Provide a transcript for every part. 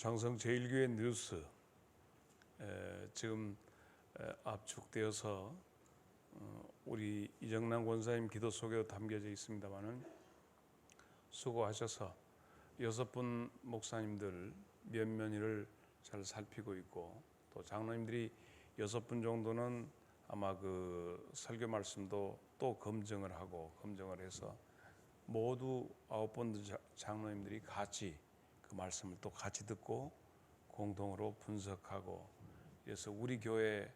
장성 제1교회 뉴스 지금 압축되어서 우리 이정남 권사님 기도 속에 담겨져 있습니다만은 수고하셔서 6분 목사님들 면면이를 잘 살피고 있고, 또 장로님들이 6분 정도는 아마 그 설교 말씀도 또 검증을 해서 모두 9분 장로님들이 같이 그 말씀을 또 같이 듣고 공동으로 분석하고, 그래서 우리 교회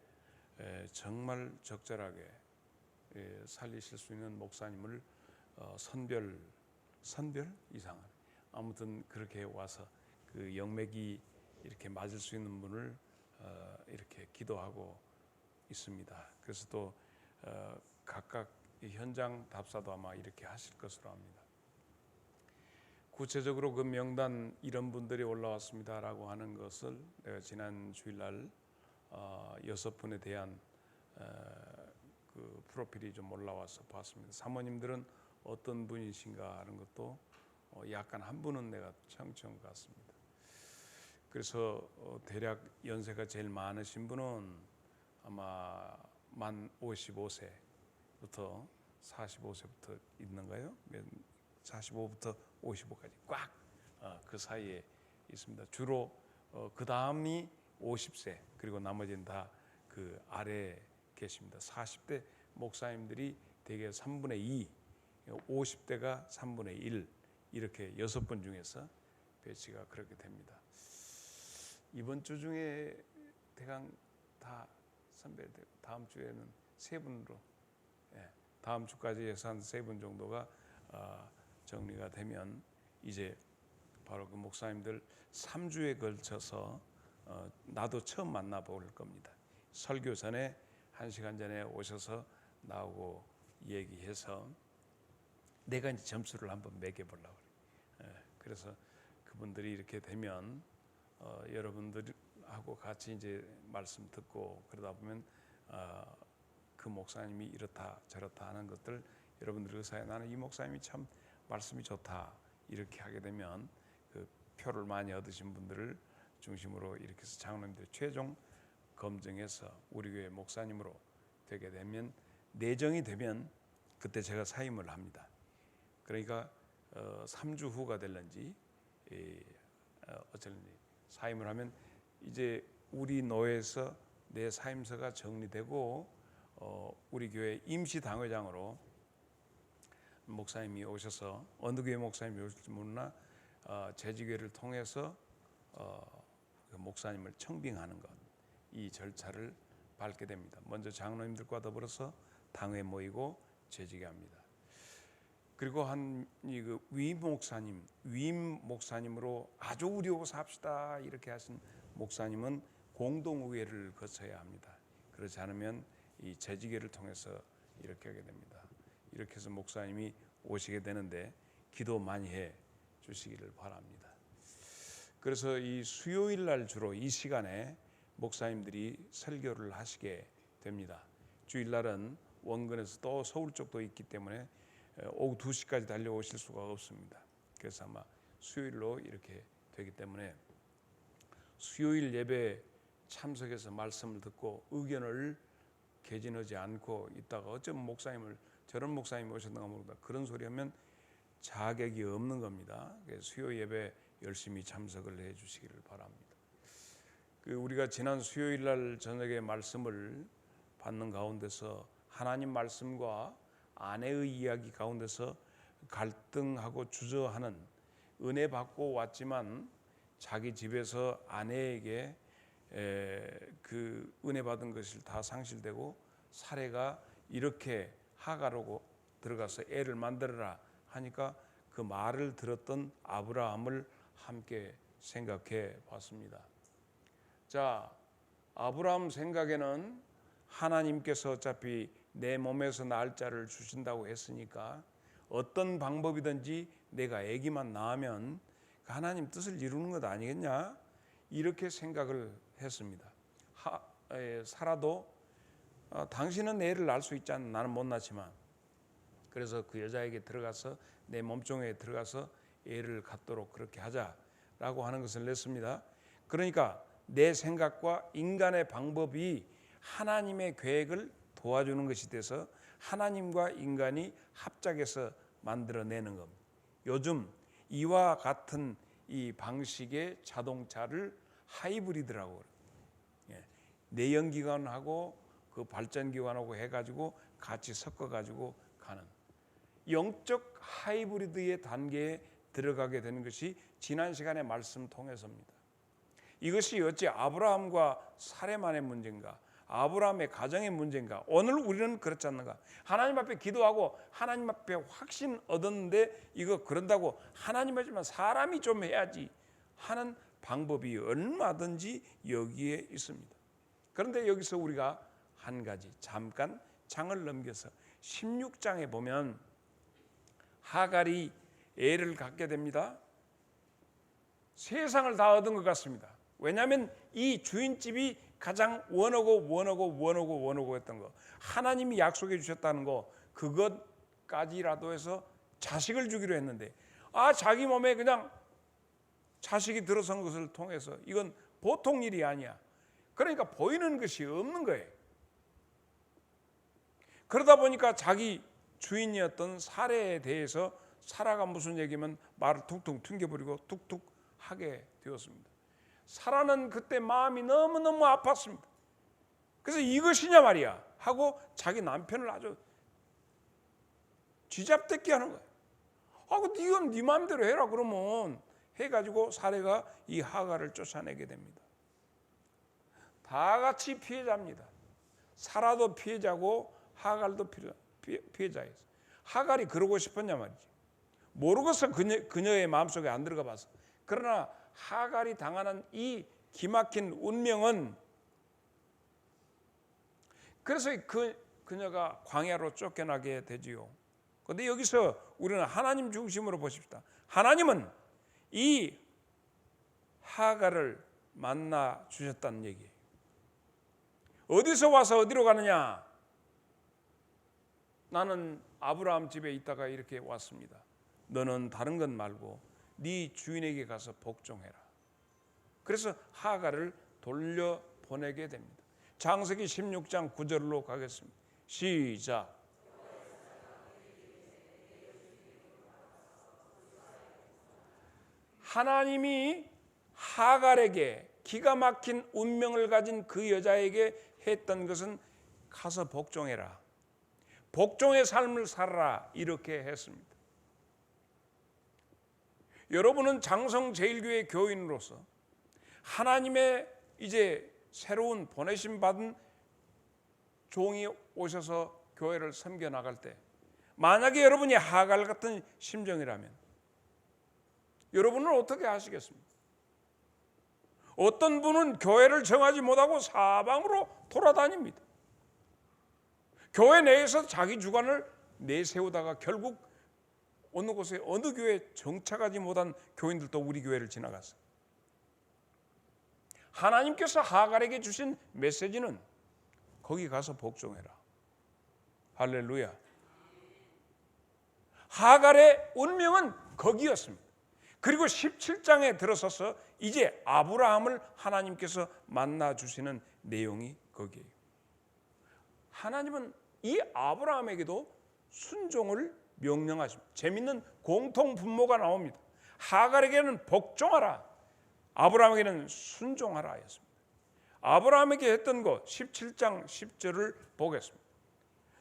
정말 적절하게 살리실 수 있는 목사님을 선별 이상은 아무튼 그렇게 와서 그 영맥이 이렇게 맞을 수 있는 분을 이렇게 기도하고 있습니다. 그래서 또 각각 현장 답사도 아마 이렇게 하실 것으로 합니다. 구체적으로 그 명단 이런 분들이 올라왔습니다라고 하는 것을 내가 지난 주일날 6분에 대한 그 프로필이 좀 올라와서 봤습니다. 사모님들은 어떤 분이신가 하는 것도 약간 한 분은 내가 청청 같습니다. 그래서 대략 연세가 제일 많으신 분은 아마 만 55세부터 45세부터 있는가요? 45부터 55까지 꽉 그 사이에 있습니다. 주로 그 다음이 50세, 그리고 나머지는 다 그 아래에 계십니다. 40대 목사님들이 대개 3분의 2, 50대가 3분의 1, 이렇게 6분 중에서 배치가 그렇게 됩니다. 이번 주 중에 대강 다 선별되고 다음 주에는 3분으로, 다음 주까지 해서 한 3분 정도가 정리가 되면 이제 바로 그 목사님들 3주에 걸쳐서 나도 처음 만나볼 겁니다. 설교 전에 1시간 전에 오셔서 나오고 얘기해서 내가 이제 점수를 한번 매겨보려고 그래요. 그래서 그분들이 이렇게 되면 여러분들하고 같이 이제 말씀 듣고 그러다 보면 그 목사님이 이렇다 저렇다 하는 것들 여러분들 의사에 나는 이 목사님이 참 말씀이 좋다 이렇게 하게 되면 그 표를 많이 얻으신 분들을 중심으로 이렇게 해서 장로님들 최종 검증해서 우리 교회 목사님으로 되게 되면, 내정이 되면 그때 제가 사임을 합니다. 그러니까 3주 후가 될런지 어쩔런지 사임을 하면 이제 우리 노회에서 내 사임서가 정리되고 우리 교회 임시 당회장으로 목사님이 오셔서, 어느 교회 목사님이 오실지 모르나 재직회를 통해서 그 목사님을 청빙하는 것, 이 절차를 밟게 됩니다. 먼저 장로님들과 더불어서 당회 모이고 재직회합니다. 그리고 그 위임 목사님으로 아주 우리 오고 삽시다 이렇게 하신 목사님은 공동의회를 거쳐야 합니다. 그렇지 않으면 이 재직회를 통해서 이렇게 하게 됩니다. 이렇게 해서 목사님이 오시게 되는데 기도 많이 해 주시기를 바랍니다. 그래서 이 수요일 날 주로 이 시간에 목사님들이 설교를 하시게 됩니다. 주일 날은 원근에서 또 서울 쪽도 있기 때문에 오후 2시까지 달려오실 수가 없습니다. 그래서 아마 수요일로 이렇게 되기 때문에 수요일 예배 참석해서 말씀을 듣고 의견을 개진하지 않고 있다가 어쩌면 저런 목사님이 오셨는가 모르다 그런 소리 하면 자격이 없는 겁니다. 수요 예배 열심히 참석을 해 주시기를 바랍니다. 우리가 지난 수요일 날 저녁에 말씀을 받는 가운데서 하나님 말씀과 아내의 이야기 가운데서 갈등하고 주저하는, 은혜 받고 왔지만 자기 집에서 아내에게 그 은혜 받은 것이 다 상실되고 사례가 이렇게 하가로 들어가서 애를 만들어라 하니까 그 말을 들었던 아브라함을 함께 생각해 봤습니다. 자, 아브라함 생각에는 하나님께서 어차피 내 몸에서 날 자를 주신다고 했으니까 어떤 방법이든지 내가 아기만 낳으면 하나님 뜻을 이루는 것 아니겠냐, 이렇게 생각을 했습니다. 사라도 당신은 애를 낳을 수 있지 않나, 나는 못 낳지만, 그래서 그 여자에게 들어가서 내 몸종에 들어가서 애를 갖도록 그렇게 하자라고 하는 것을 냈습니다. 그러니까 내 생각과 인간의 방법이 하나님의 계획을 도와주는 것이 돼서 하나님과 인간이 합작해서 만들어내는 겁니다. 요즘 이와 같은 이 방식의 자동차를 하이브리드라고 그래요. 내연기관하고 그 발전기관하고 해가지고 같이 섞어가지고 가는 영적 하이브리드의 단계에 들어가게 되는 것이 지난 시간의 말씀 통해서입니다. 이것이 어찌 아브라함과 사레만의 문제인가, 아브라함의 가정의 문제인가? 오늘 우리는 그렇지 않는가? 하나님 앞에 기도하고 하나님 앞에 확신 얻었는데 이거 그런다고 하나님 하지만 사람이 좀 해야지 하는 방법이 얼마든지 여기에 있습니다. 그런데 여기서 우리가 한 가지 잠깐 장을 넘겨서 16장에 보면 하갈이 애를 갖게 됩니다. 세상을 다 얻은 것 같습니다. 왜냐하면 이 주인집이 가장 원하고 했던 거, 하나님이 약속해 주셨다는 거, 그것까지라도 해서 자식을 주기로 했는데 자기 몸에 그냥 자식이 들어선 것을 통해서 이건 보통 일이 아니야. 그러니까 보이는 것이 없는 거예요. 그러다 보니까 자기 주인이었던 사레에 대해서 사라가 무슨 얘기면 말을 툭툭 튕겨버리고 툭툭 하게 되었습니다. 사라는 그때 마음이 너무너무 아팠습니다. 그래서 이것이냐 말이야 하고 자기 남편을 아주 쥐잡듯게 하는 거예요. 이건 네 마음대로 해라 그러면 해가지고 사레가 이 하갈을 쫓아내게 됩니다. 다 같이 피해자입니다. 사라도 피해자고 하갈도 피해자였어요. 하갈이 그러고 싶었냐 말이지. 모르고서 그녀의 마음속에 안 들어가 봤어. 그러나 하갈이 당하는 이 기막힌 운명은, 그래서 그녀가 광야로 쫓겨나게 되지요. 그런데 여기서 우리는 하나님 중심으로 보십시다. 하나님은 이 하갈을 만나 주셨다는 얘기예요. 어디서 와서 어디로 가느냐? 나는 아브라함 집에 있다가 이렇게 왔습니다. 너는 다른 것 말고 네 주인에게 가서 복종해라. 그래서 하갈을 돌려보내게 됩니다. 창세기 16장 9절로 가겠습니다. 시작. 하나님이 하갈에게 기가 막힌 운명을 가진 그 여자에게 했던 것은 가서 복종해라. 복종의 삶을 살아라. 이렇게 했습니다. 여러분은 장성제일교회 교인으로서 하나님의 이제 새로운 보내심 받은 종이 오셔서 교회를 섬겨 나갈 때, 만약에 여러분이 하갈 같은 심정이라면 여러분은 어떻게 하시겠습니까? 어떤 분은 교회를 정하지 못하고 사방으로 돌아다닙니다. 교회 내에서 자기 주관을 내세우다가 결국 어느 곳에 어느 교회에 정착하지 못한 교인들도 우리 교회를 지나갔어요. 하나님께서 하갈에게 주신 메시지는 거기 가서 복종해라. 할렐루야. 하갈의 운명은 거기였습니다. 그리고 17장에 들어서서 이제 아브라함을 하나님께서 만나 주시는 내용이 거기에요. 하나님은 이 아브라함에게도 순종을 명령하십니다. 재밌는 공통 분모가 나옵니다. 하갈에게는 복종하라, 아브라함에게는 순종하라 했습니다. 아브라함에게 했던 것 17장 10절을 보겠습니다.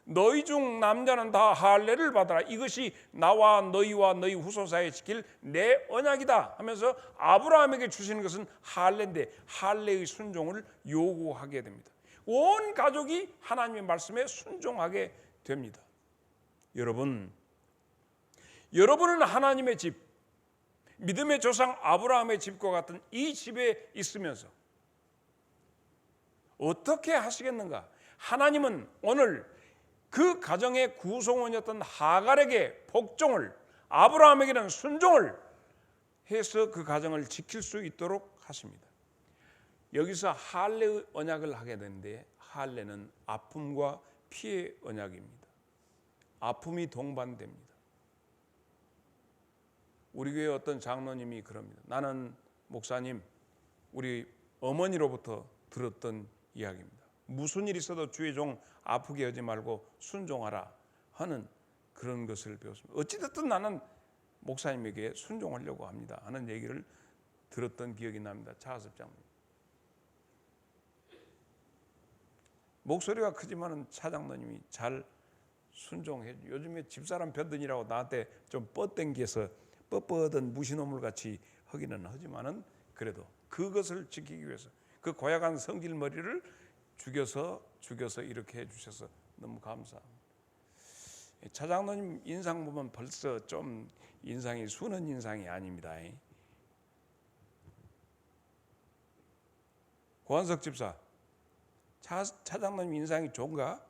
너희 중 남자는 다 할례를 받아라. 이것이 나와 너희와 너희 후손 사이에 지킬 내 언약이다 하면서 아브라함에게 주시는 것은 할례인데 할례의 순종을 요구하게 됩니다. 온 가족이 하나님의 말씀에 순종하게 됩니다. 여러분은 하나님의 집, 믿음의 조상 아브라함의 집과 같은 이 집에 있으면서 어떻게 하시겠는가? 하나님은 오늘 그 가정의 구성원이었던 하갈에게 복종을, 아브라함에게는 순종을 해서 그 가정을 지킬 수 있도록 하십니다. 여기서 할례의 언약을 하게 되는데, 할례는 아픔과 피의 언약입니다. 아픔이 동반됩니다. 우리 교회 어떤 장로님이 그럽니다. 나는 목사님, 우리 어머니로부터 들었던 이야기입니다. 무슨 일 있어도 주의 종 아프게 하지 말고 순종하라 하는 그런 것을 배웠습니다. 어찌됐든 나는 목사님에게 순종하려고 합니다 하는 얘기를 들었던 기억이 납니다. 차하섭 장로님. 목소리가 크지만은 차장로님이 잘 순종해. 요즘에 집사람 편드니라고 나한테 좀 뻗당겨서 뻣뻣한 무시노물 같이 하기는 하지만은 그래도 그것을 지키기 위해서 그 고약한 성질머리를 죽여서 이렇게 해주셔서 너무 감사합니다. 차장로님 인상 보면 벌써 좀 인상이 순한 인상이 아닙니다. 고한석 집사, 차장로님 인상이 좋은가?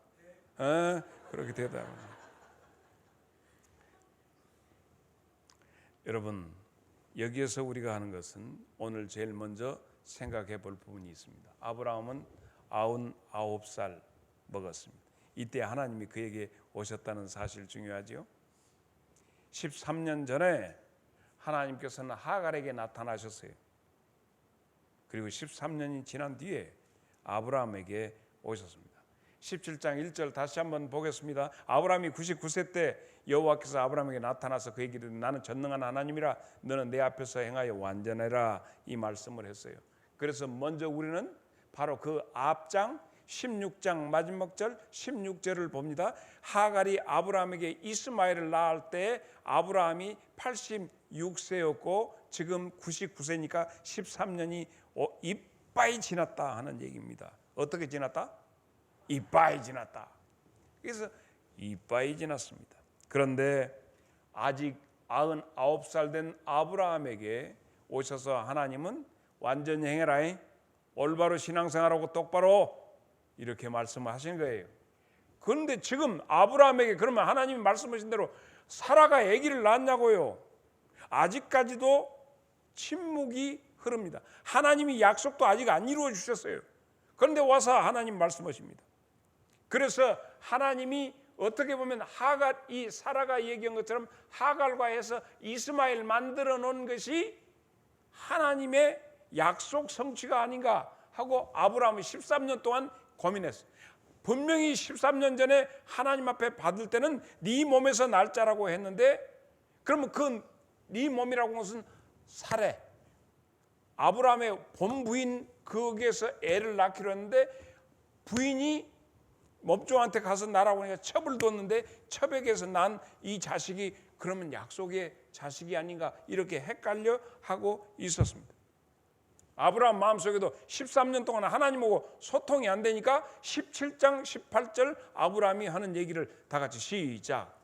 그렇게 대답합니다. 여러분, 여기에서 우리가 하는 것은 오늘 제일 먼저 생각해 볼 부분이 있습니다. 아브라함은 99살 먹었습니다. 이때 하나님이 그에게 오셨다는 사실 중요하죠. 13년 전에 하나님께서는 하갈에게 나타나셨어요. 그리고 13년이 지난 뒤에 아브라함에게 오셨습니다. 17장 1절 다시 한번 보겠습니다. 아브라함이 99세 때 여호와께서 아브라함에게 나타나서 그에게 이르되 나는 전능한 하나님이라 너는 내 앞에서 행하여 완전해라 이 말씀을 했어요. 그래서 먼저 우리는 바로 그 앞장 16장 마지막 절 16절을 봅니다. 하갈이 아브라함에게 이스마엘을 낳을 때 아브라함이 86세였고 지금 99세니까 13년이 이빠이 지났다 하는 얘기입니다. 어떻게 지났다? 이빠이 지났다. 그래서 이빠이 지났습니다. 그런데 아직 99살 된 아브라함에게 오셔서 하나님은 완전히 행해라, 올바로 신앙생활하고 똑바로 이렇게 말씀을 하신 거예요. 그런데 지금 아브라함에게 그러면 하나님이 말씀하신 대로 사라가 아기를 낳았냐고요? 아직까지도 침묵이 흐릅니다. 하나님이 약속도 아직 안 이루어 주셨어요. 그런데 와서 하나님 말씀하십니다. 그래서 하나님이 어떻게 보면 이 사라가 얘기한 것처럼 하갈과 해서 이스마엘 만들어 놓은 것이 하나님의 약속 성취가 아닌가 하고 아브라함은 13년 동안 고민했어요. 분명히 13년 전에 하나님 앞에 받을 때는 네 몸에서 날 자라고 했는데 그러면 그 네 몸이라고 하는 것은 사레 아브라함의 본부인 거기에서 애를 낳기로 했는데 부인이 몹종한테 가서 나라고 하니까 첩을 뒀는데 첩에게서 난 이 자식이 그러면 약속의 자식이 아닌가 이렇게 헷갈려 하고 있었습니다. 아브라함 마음속에도 13년 동안 하나님하고 소통이 안 되니까 17장 18절 아브라함이 하는 얘기를 다 같이 시작.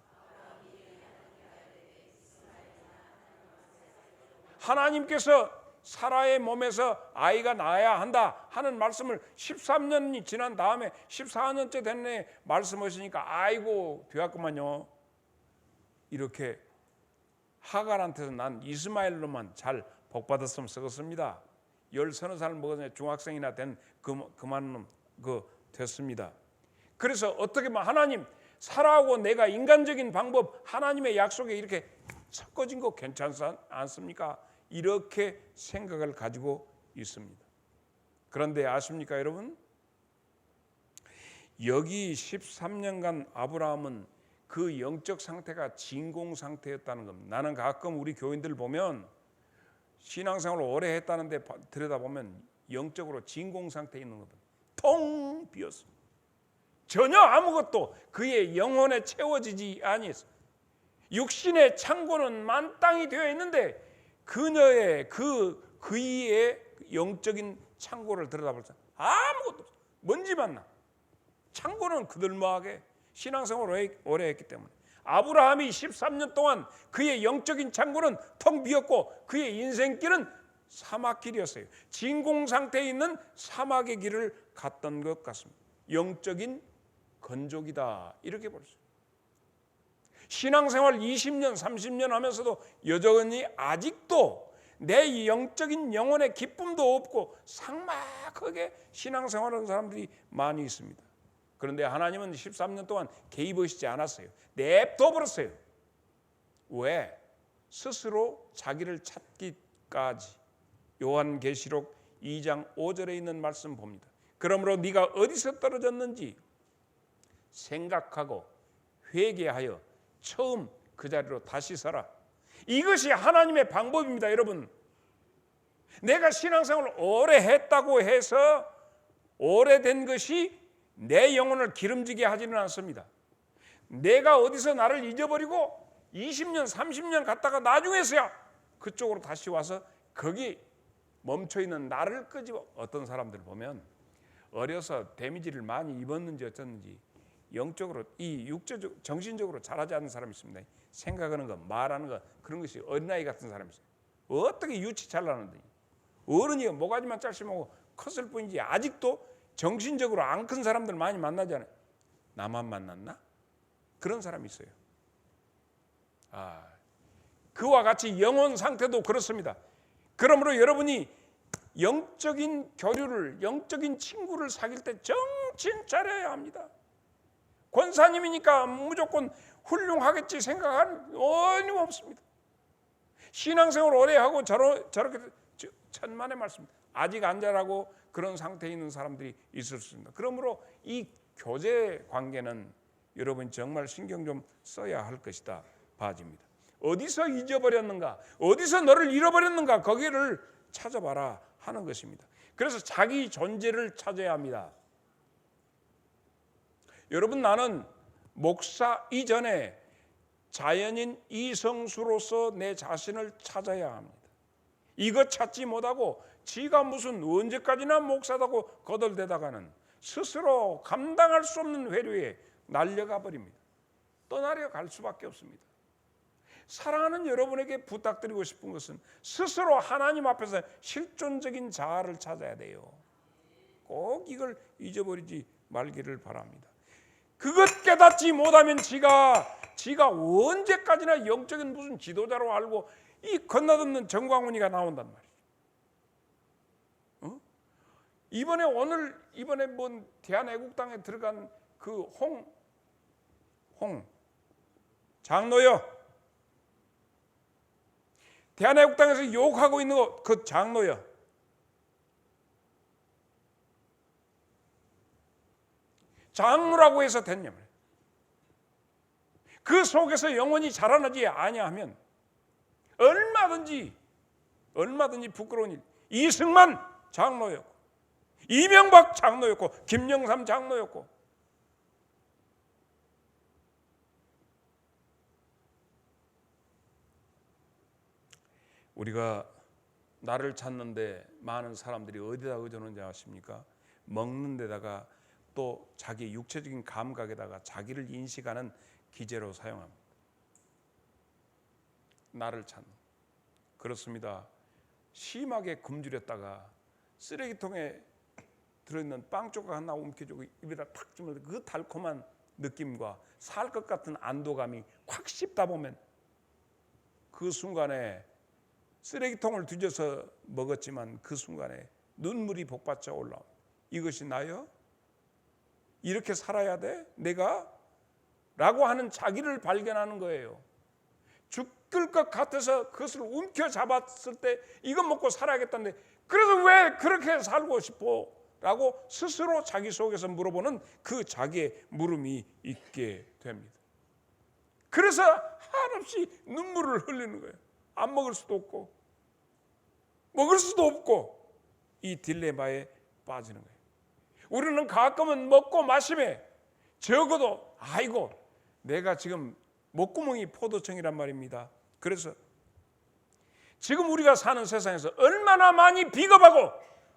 하나님께서 사라의 몸에서 아이가 나야 한다 하는 말씀을 13년이 지난 다음에 14년째 됐네 말씀하시니까 아이고 되었구만요. 이렇게 하갈한테서 난 이스마엘로만 잘 복받았으면 쓰겠습니다. 13살 먹었는데 중학생이나 된 그만 됐습니다. 그래서 어떻게 보면 하나님 사라하고 내가 인간적인 방법 하나님의 약속에 이렇게 섞어진 거 괜찮지 않습니까? 이렇게 생각을 가지고 있습니다. 그런데 아십니까 여러분? 여기 13년간 아브라함은 그 영적 상태가 진공 상태였다는 겁니다. 나는 가끔 우리 교인들 보면 신앙생활을 오래 했다는데 들여다보면 영적으로 진공 상태에 있는 거든. 텅 비었습니다. 전혀 아무것도 그의 영혼에 채워지지 아니했어요. 육신의 창고는 만땅이 되어 있는데 그녀의 그의 영적인 창고를 들여다볼 때 아무것도 없어요. 먼지만 나. 창고는 그들마하게 신앙생활을 오래 했기 때문에 아브라함이 13년 동안 그의 영적인 창고는 텅 비었고 그의 인생길은 사막길이었어요. 진공 상태에 있는 사막의 길을 갔던 것 같습니다. 영적인 건조기다 이렇게 볼 수 있어요. 신앙생활 20년 30년 하면서도 여전히 아직도 내 영적인 영혼의 기쁨도 없고 삭막하게 신앙생활하는 사람들이 많이 있습니다. 그런데 하나님은 13년 동안 개입하시지 않았어요. 냅둬 버렸어요. 왜? 스스로 자기를 찾기까지. 요한계시록 2장 5절에 있는 말씀 봅니다. 그러므로 네가 어디서 떨어졌는지 생각하고 회개하여 처음 그 자리로 다시 서라. 이것이 하나님의 방법입니다. 여러분, 내가 신앙생활을 오래 했다고 해서 오래된 것이 내 영혼을 기름지게 하지는 않습니다. 내가 어디서 나를 잊어버리고 20년 30년 갔다가 나중에서야 그쪽으로 다시 와서 거기 멈춰있는 나를 끄집어. 어떤 사람들 보면 어려서 데미지를 많이 입었는지 어쩌는지 영적으로 이 육체적 정신적으로 잘하지 않는 사람이 있습니다. 생각하는 거 말하는 거 그런 것이 어린아이 같은 사람이 있어요. 어떻게 유치 잘나는데 어른이 모가지만 짤심하고 컸을 뿐이지 아직도 정신적으로 안 큰 사람들 많이 만나잖아요. 나만 만났나? 그런 사람이 있어요. 그와 같이 영혼 상태도 그렇습니다. 그러므로 여러분이 영적인 교류를, 영적인 친구를 사귈 때 정신 차려야 합니다. 권사님이니까 무조건 훌륭하겠지 생각하는 어림없습니다. 신앙생활 오래 하고 저렇게 천만의 말씀 아직 안 자라고 그런 상태에 있는 사람들이 있을 수 있습니다. 그러므로 이 교제 관계는 여러분 정말 신경 좀 써야 할 것이다 봐집니다. 어디서 잊어버렸는가, 어디서 너를 잃어버렸는가 거기를 찾아봐라 하는 것입니다. 그래서 자기 존재를 찾아야 합니다. 여러분, 나는 목사 이전에 자연인 이성수로서 내 자신을 찾아야 합니다. 이것 찾지 못하고 지가 무슨 언제까지나 목사다고 거들대다가는 스스로 감당할 수 없는 회류에 날려가 버립니다. 떠나려갈 수밖에 없습니다. 사랑하는 여러분에게 부탁드리고 싶은 것은 스스로 하나님 앞에서 실존적인 자아를 찾아야 돼요. 꼭 이걸 잊어버리지 말기를 바랍니다. 그것 깨닫지 못하면 지가 언제까지나 영적인 무슨 지도자로 알고 이 건너듣는 정광훈이가 나온단 말이에요. 이번에 뭐 대한애국당에 들어간 그 홍 장로요. 대한애국당에서 욕하고 있는 거 그 장로요. 장로라고 해서 됐냐 말이에요. 그 속에서 영원히 자라나지 아니하면 얼마든지 부끄러운 일. 이승만 장로였고 이명박 장로였고 김영삼 장로였고 우리가 나를 찾는데 많은 사람들이 어디다 의존하는지 아십니까? 먹는 데다가 또 자기 육체적인 감각에다가 자기를 인식하는 기제로 사용합니다. 나를 찾는. 그렇습니다. 심하게 굶주렸다가 쓰레기통에 들어있는 빵 조각 하나 움켜쥐고 입에다 탁 주면 그 달콤한 느낌과 살 것 같은 안도감이 확 씹다 보면 그 순간에 쓰레기통을 뒤져서 먹었지만 그 순간에 눈물이 복받쳐 올라옵니다. 이것이 나요? 이렇게 살아야 돼? 내가? 라고 하는 자기를 발견하는 거예요. 죽을 것 같아서 그것을 움켜잡았을 때 이거 먹고 살아야겠다는데 그래서 왜 그렇게 살고 싶어? 라고 스스로 자기 속에서 물어보는 그 자기의 물음이 있게 됩니다. 그래서 한없이 눈물을 흘리는 거예요. 안 먹을 수도 없고 먹을 수도 없고 이 딜레마에 빠지는 거예요. 우리는 가끔은 먹고 마심에 적어도 아이고 내가 지금 목구멍이 포도청이란 말입니다. 그래서 지금 우리가 사는 세상에서 얼마나 많이 비겁하고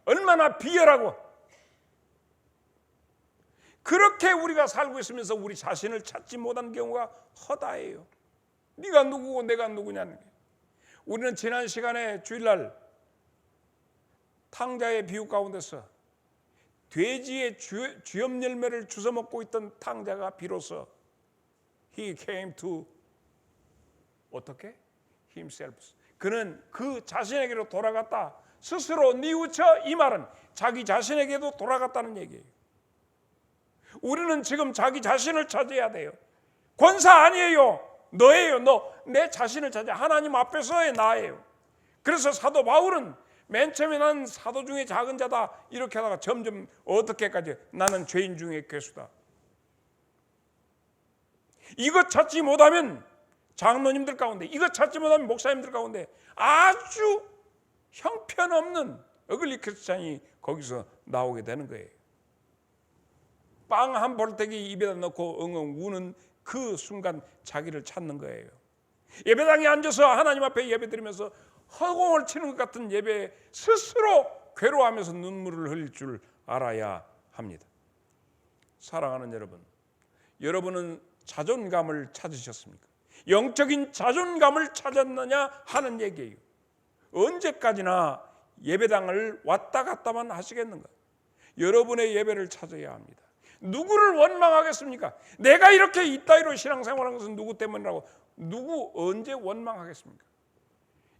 얼마나 비열하고 그렇게 우리가 살고 있으면서 우리 자신을 찾지 못한 경우가 허다해요. 네가 누구고 내가 누구냐는 게. 우리는 지난 시간에 주일날 탕자의 비유 가운데서 돼지의 쥐염 열매를 주워 먹고 있던 탕자가 비로소 He came to 어떻게? Himself. 그는 그 자신에게로 돌아갔다. 스스로 뉘우쳐 이 말은 자기 자신에게도 돌아갔다는 얘기예요. 우리는 지금 자기 자신을 찾아야 돼요. 권사 아니에요. 너예요. 너 내 자신을 찾아. 하나님 앞에서의 나예요. 그래서 사도 바울은 맨 처음에 나는 사도 중에 작은 자다 이렇게 하다가 점점 어떻게까지 나는 죄인 중에 괴수다. 이것 찾지 못하면 장로님들 가운데, 이것 찾지 못하면 목사님들 가운데 아주 형편없는 어글리 크리스찬이 거기서 나오게 되는 거예요. 빵 한 볼때기 입에다 넣고 엉엉 우는 그 순간 자기를 찾는 거예요. 예배당에 앉아서 하나님 앞에 예배드리면서 허공을 치는 것 같은 예배에 스스로 괴로워하면서 눈물을 흘릴 줄 알아야 합니다. 사랑하는 여러분, 여러분은 자존감을 찾으셨습니까? 영적인 자존감을 찾았느냐 하는 얘기예요. 언제까지나 예배당을 왔다 갔다만 하시겠는가? 여러분의 예배를 찾아야 합니다. 누구를 원망하겠습니까? 내가 이렇게 이따위로 신앙생활한 것은 누구 때문이라고 누구 언제 원망하겠습니까?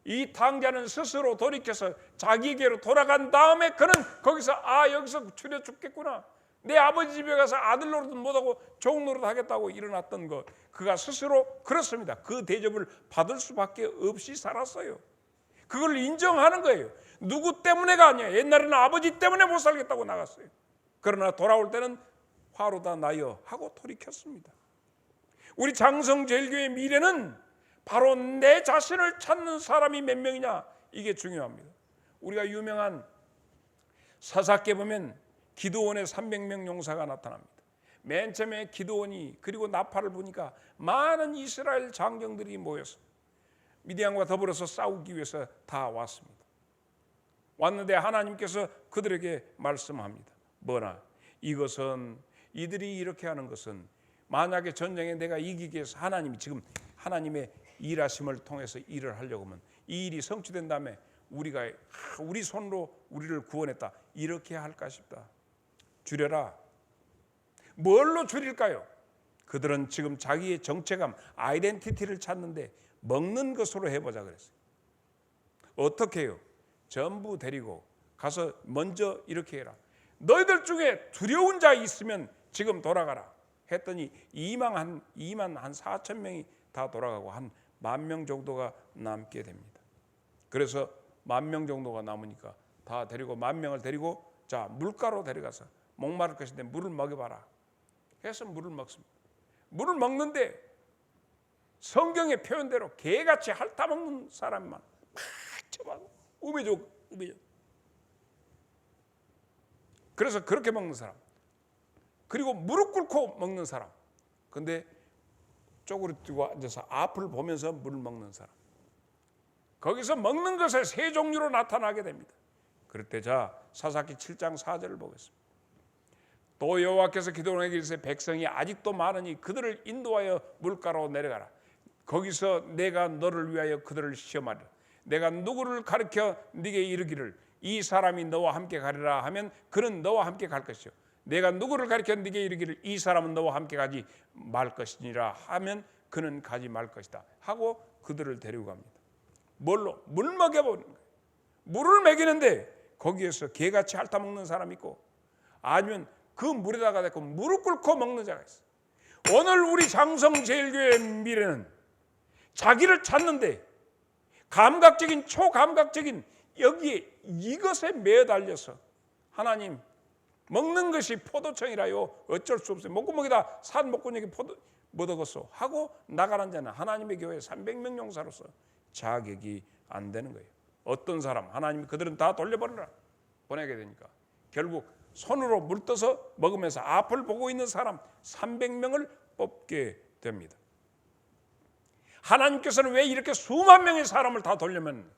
이 탕자는 스스로 돌이켜서 자기에게로 돌아간 다음에 그는 거기서 여기서 추려 죽겠구나, 내 아버지 집에 가서 아들 노릇 못하고 종 노릇 하겠다고 일어났던 것, 그가 스스로 그렇습니다. 그 대접을 받을 수밖에 없이 살았어요. 그걸 인정하는 거예요. 누구 때문에가 아니야. 옛날에는 아버지 때문에 못 살겠다고 나갔어요. 그러나 돌아올 때는 화로다 나여 하고 돌이켰습니다. 우리 장성제일교회 미래는 바로 내 자신을 찾는 사람이 몇 명이냐, 이게 중요합니다. 우리가 유명한 사사기에 보면 기드온의 300명 용사가 나타납니다. 맨 처음에 기드온이 그리고 나팔을 부니까 많은 이스라엘 장정들이 모여서 미디안과 더불어서 싸우기 위해서 다 왔습니다. 왔는데 하나님께서 그들에게 말씀합니다. 뭐나? 이것은 이들이 이렇게 하는 것은 만약에 전쟁에 내가 이기기 위해서 하나님이 지금 하나님의 일하심을 통해서 일을 하려고 하면 이 일이 성취된 다음에 우리가 우리 손으로 우리를 구원했다 이렇게 할까 싶다. 줄여라. 뭘로 줄일까요? 그들은 지금 자기의 정체감, 아이덴티티를 찾는데 먹는 것으로 해보자 그랬어요. 어떻게 해요? 전부 데리고 가서 먼저 이렇게 해라. 너희들 중에 두려운 자 있으면 지금 돌아가라 했더니 2만 한 4천 명이 다 돌아가고 한 10,000명 정도가 남게 됩니다. 그래서 10,000명 정도가 남으니까 다 데리고 10,000명을 데리고 자 물가로 데려가서 목마를 것인데 물을 먹여봐라 해서 물을 먹습니다. 물을 먹는데 성경의 표현대로 개같이 핥아먹는 사람만 막 쳐봐 우매져. 그래서 그렇게 먹는 사람, 그리고 무릎 꿇고 먹는 사람, 근데 쪼그리뜨고 앉아서 앞을 보면서 물을 먹는 사람, 거기서 먹는 것의 세 종류로 나타나게 됩니다. 그럴 때 자 사사기 7장 4절을 보겠습니다. 또 여호와께서 기드온에게 이르시되 백성이 아직도 많으니 그들을 인도하여 물가로 내려가라. 거기서 내가 너를 위하여 그들을 시험하리라. 내가 누구를 가르쳐 네게 이르기를 이 사람이 너와 함께 가리라 하면 그는 너와 함께 갈 것이요 내가 누구를 가르쳐 네게 이르기를 이 사람은 너와 함께 가지 말 것이니라 하면 그는 가지 말 것이다 하고 그들을 데리고 갑니다. 뭘로? 물 먹여보는 거예요. 물을 먹이는데 거기에서 개같이 핥아먹는 사람이 있고 아니면 그 물에다가 대고 무릎 꿇고 먹는 자가 있어요. 오늘 우리 장성제일교회 미래는 자기를 찾는데 감각적인 초감각적인 여기에 이것에 매달려서 하나님 먹는 것이 포도청이라요 어쩔 수 없어요. 목구멍에다 산 목구멍에 포도 못 얻었어 하고 나가는 자는 하나님의 교회 300명 용사로서 자격이 안 되는 거예요. 어떤 사람 하나님이 그들은 다 돌려보내라 보내게 되니까 결국 손으로 물 떠서 먹으면서 앞을 보고 있는 사람 300명을 뽑게 됩니다. 하나님께서는 왜 이렇게 수만 명의 사람을 다 돌려면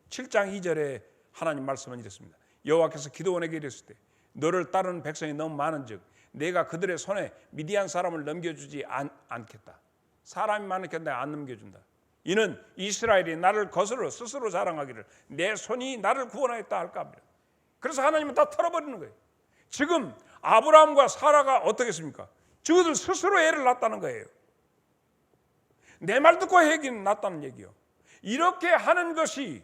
7장 2절에 하나님 말씀은 이랬습니다. 여호와께서 기드온에게 이랬을 때 너를 따르는 백성이 너무 많은즉 내가 그들의 손에 미디안 사람을 넘겨주지 않겠다. 사람이 많으니까 내가 안 넘겨준다. 이는 이스라엘이 나를 거스러 스스로 자랑하기를 내 손이 나를 구원하였다 할까 합니다. 그래서 하나님은 다 털어버리는 거예요. 지금 아브라함과 사라가 어떻겠습니까? 저들 스스로 애를 낳았다는 거예요. 내 말 듣고 애기는 낳았다는 얘기요. 이렇게 하는 것이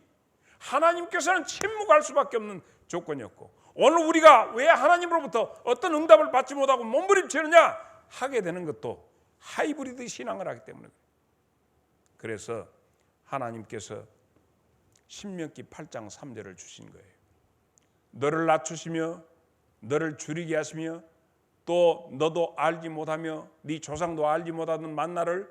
하나님께서는 침묵할 수밖에 없는 조건이었고 오늘 우리가 왜 하나님으로부터 어떤 응답을 받지 못하고 몸부림치느냐 하게 되는 것도 하이브리드 신앙을 하기 때문에 그래서 하나님께서 신명기 8장 3절을 주신 거예요. 너를 낮추시며 너를 줄이게 하시며 또 너도 알지 못하며 네 조상도 알지 못하던 만나를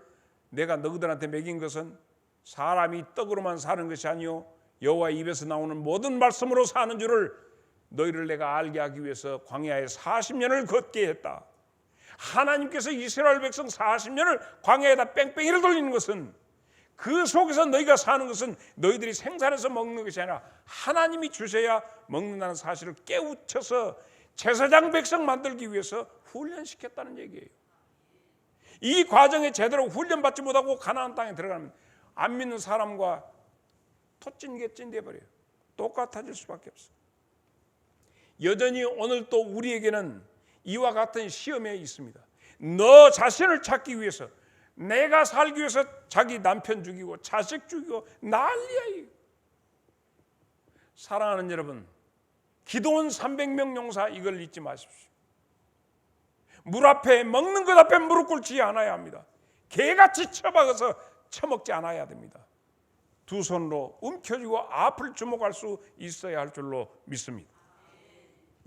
내가 너희들한테 먹인 것은 사람이 떡으로만 사는 것이 아니요 여호와의 입에서 나오는 모든 말씀으로 사는 줄을 너희를 내가 알게 하기 위해서 광야에 40년을 걷게 했다. 하나님께서 이스라엘 백성 40년을 광야에다 뺑뺑이를 돌리는 것은 그 속에서 너희가 사는 것은 너희들이 생산해서 먹는 것이 아니라 하나님이 주셔야 먹는다는 사실을 깨우쳐서 제사장 백성 만들기 위해서 훈련시켰다는 얘기예요. 이 과정에 제대로 훈련받지 못하고 가나안 땅에 들어가면 안 믿는 사람과 토찐개찐 돼버려요. 똑같아질 수밖에 없어. 여전히 오늘 또 우리에게는 이와 같은 시험에 있습니다. 너 자신을 찾기 위해서, 내가 살기 위해서 자기 남편 죽이고 자식 죽이고 난리야. 사랑하는 여러분, 기도원 300명 용사 이걸 잊지 마십시오. 물 앞에, 먹는 것 앞에 무릎 꿇지 않아야 합니다. 개같이 처박아서 처먹지 않아야 됩니다. 두 손으로 움켜쥐고 앞을 주목할 수 있어야 할 줄로 믿습니다.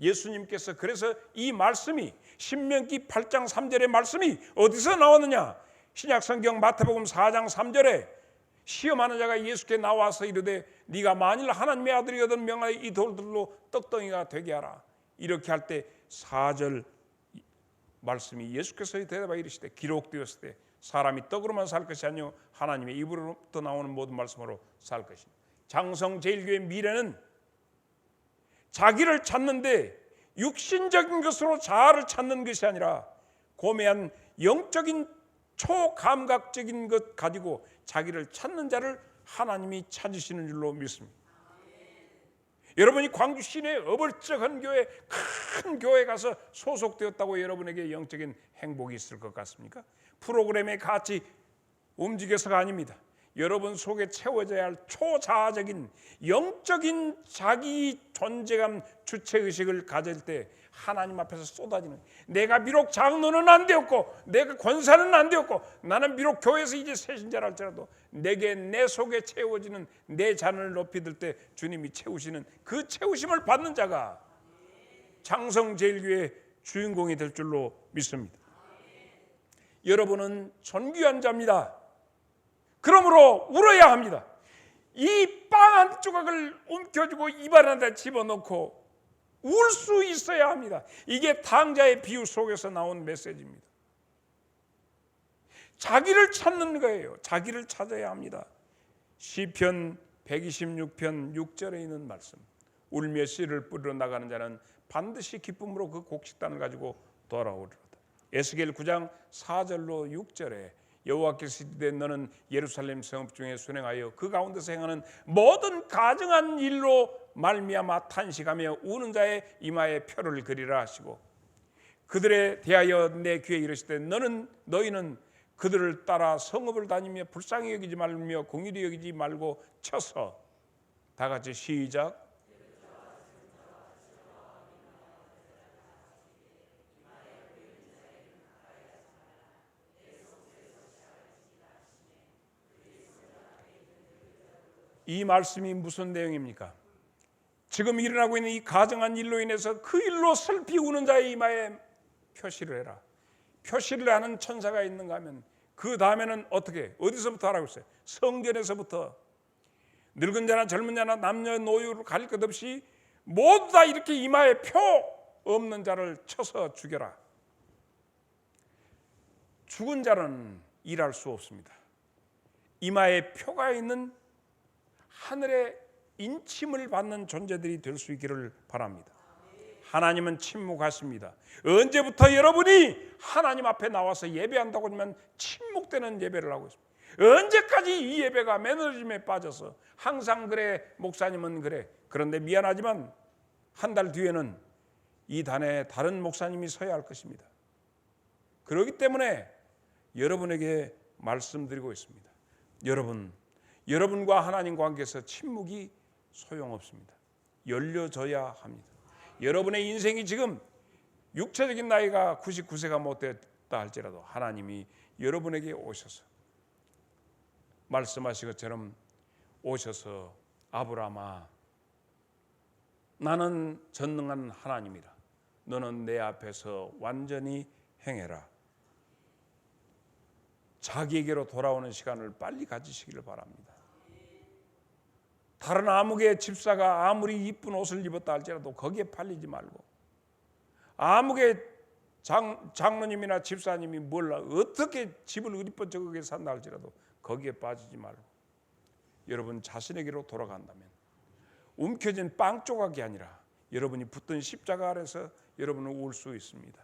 예수님께서 그래서 이 말씀이 신명기 8장 3절의 말씀이 어디서 나왔느냐? 신약성경 마태복음 4장 3절에 시험하는 자가 예수께 나와서 이르되 네가 만일 하나님의 아들이거든 명하여 이 돌들로 떡덩이가 되게 하라. 이렇게 할 때 4절 말씀이 예수께서 대답하여 이르시되 기록되었을 때 사람이 떡으로만 살 것이 아니요 하나님의 입으로부터 나오는 모든 말씀으로 살 것이다. 장성제일교회 미래는 자기를 찾는데 육신적인 것으로 자아를 찾는 것이 아니라 고매한 영적인 초감각적인 것 가지고 자기를 찾는 자를 하나님이 찾으시는 줄로 믿습니다. 여러분이 광주 시내 어벌적한 교회, 큰 교회 가서 소속되었다고 여러분에게 영적인 행복이 있을 것 같습니까? 프로그램에 같이 움직여서가 아닙니다. 여러분 속에 채워져야 할 초자아적인 영적인 자기 존재감, 주체의식을 가질 때 하나님 앞에서 쏟아지는, 내가 비록 장로는 안 되었고 내가 권사는 안 되었고 나는 비록 교회에서 이제 새신자라 할지라도 내게 내 속에 채워지는 내 잔을 높이 들 때 주님이 채우시는 그 채우심을 받는 자가 장성제일교회의 주인공이 될 줄로 믿습니다. 여러분은 존귀한 자입니다. 그러므로 울어야 합니다. 이 빵 한 조각을 움켜쥐고 입안 안에 집어넣고 울 수 있어야 합니다. 이게 탕자의 비유 속에서 나온 메시지입니다. 자기를 찾는 거예요. 자기를 찾아야 합니다. 시편 126편 6절에 있는 말씀, 울며 씨를 뿌리러 나가는 자는 반드시 기쁨으로 그 곡식단을 가지고 돌아오리로다. 에스겔 9장 4절로 6절에 여호와께서 이르되 너는 예루살렘 성읍 중에 순행하여 그 가운데서 행하는 모든 가증한 일로 말미암아 탄식하며 우는 자의 이마에 표를 그리라 하시고 그들에 대하여 내 귀에 이르시되 너희는 그들을 따라 성읍을 다니며 불쌍히 여기지 말며 공의히 여기지 말고 쳐서 다 같이 시작. 이 말씀이 무슨 내용입니까? 지금 일어나고 있는 이 가증한 일로 인해서 그 일로 슬피 우는 자의 이마에 표시를 해라. 표시를 하는 천사가 있는가 하면 그 다음에는 어떻게, 어디서부터 하라고 했어요? 성전에서부터 늙은 자나 젊은 자나 남녀노유를 가릴 것 없이 모두 다 이렇게 이마에 표 없는 자를 쳐서 죽여라. 죽은 자는 일할 수 없습니다. 이마에 표가 있는 하늘의 인침을 받는 존재들이 될 수 있기를 바랍니다. 하나님은 침묵하십니다. 언제부터 여러분이 하나님 앞에 나와서 예배한다고 하면 침묵되는 예배를 하고 있습니다. 언제까지 이 예배가 매너리즘에 빠져서 항상 그래, 목사님은 그래. 그런데 미안하지만 한 달 뒤에는 이 단에 다른 목사님이 서야 할 것입니다. 그렇기 때문에 여러분에게 말씀드리고 있습니다. 여러분과 하나님 관계에서 침묵이 소용없습니다. 열려져야 합니다. 여러분의 인생이 지금 육체적인 나이가 99세가 못 됐다 할지라도 하나님이 여러분에게 오셔서 말씀하신 것처럼 오셔서 아브라함아, 나는 전능한 하나님이라. 너는 내 앞에서 완전히 행해라. 자기에게로 돌아오는 시간을 빨리 가지시기를 바랍니다. 다른 아무개 집사가 아무리 이쁜 옷을 입었다 할지라도 거기에 팔리지 말고, 아무개 장로님이나 집사님이 몰라 어떻게 집을 으리번쩍하게 산다 할지라도 거기에 빠지지 말고, 여러분 자신에게로 돌아간다면 움켜진 빵 조각이 아니라 여러분이 붙든 십자가 아래서 여러분은 올 수 있습니다.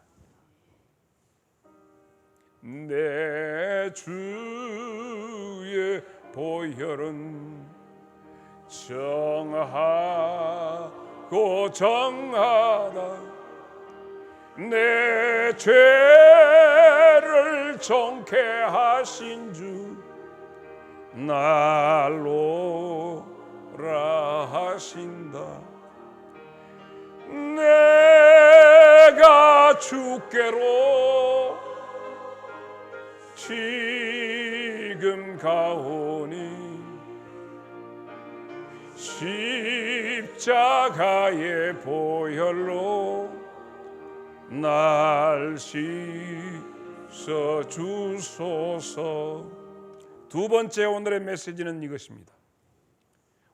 내 주의 보혈은 정하고 정하다. 내 죄를 정케 하신 주 날로라 하신다. 내가 주께로 지금 가오니 십자가의 보혈로 날 씻어 주소서. 두 번째 오늘의 메시지는 이것입니다.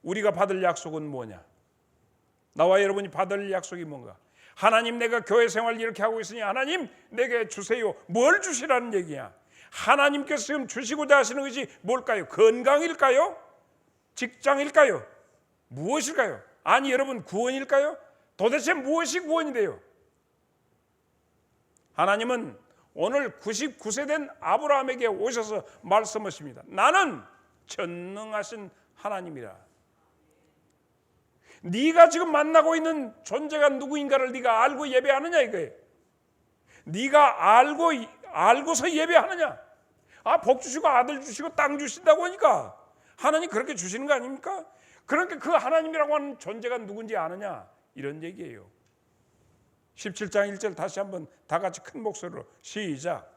우리가 받을 약속은 뭐냐? 나와 여러분이 받을 약속이 뭔가? 하나님, 내가 교회 생활 이렇게 하고 있으니 하나님 내게 주세요. 뭘 주시라는 얘기야? 하나님께서 지금 주시고자 하시는 것이 뭘까요? 건강일까요? 직장일까요? 무엇일까요? 아니 여러분, 구원일까요? 도대체 무엇이 구원이 돼요? 하나님은 오늘 99세 된 아브라함에게 오셔서 말씀하십니다. 나는 전능하신 하나님이라. 네가 지금 만나고 있는 존재가 누구인가를 네가 알고 예배하느냐 이거예요. 네가 알고서 예배하느냐? 복 주시고 아들 주시고 땅 주신다고 하니까 하나님 그렇게 주시는 거 아닙니까? 그러니까 그 하나님이라고 하는 존재가 누군지 아느냐? 이런 얘기예요. 17장 1절 다시 한번 다 같이 큰 목소리로 시작.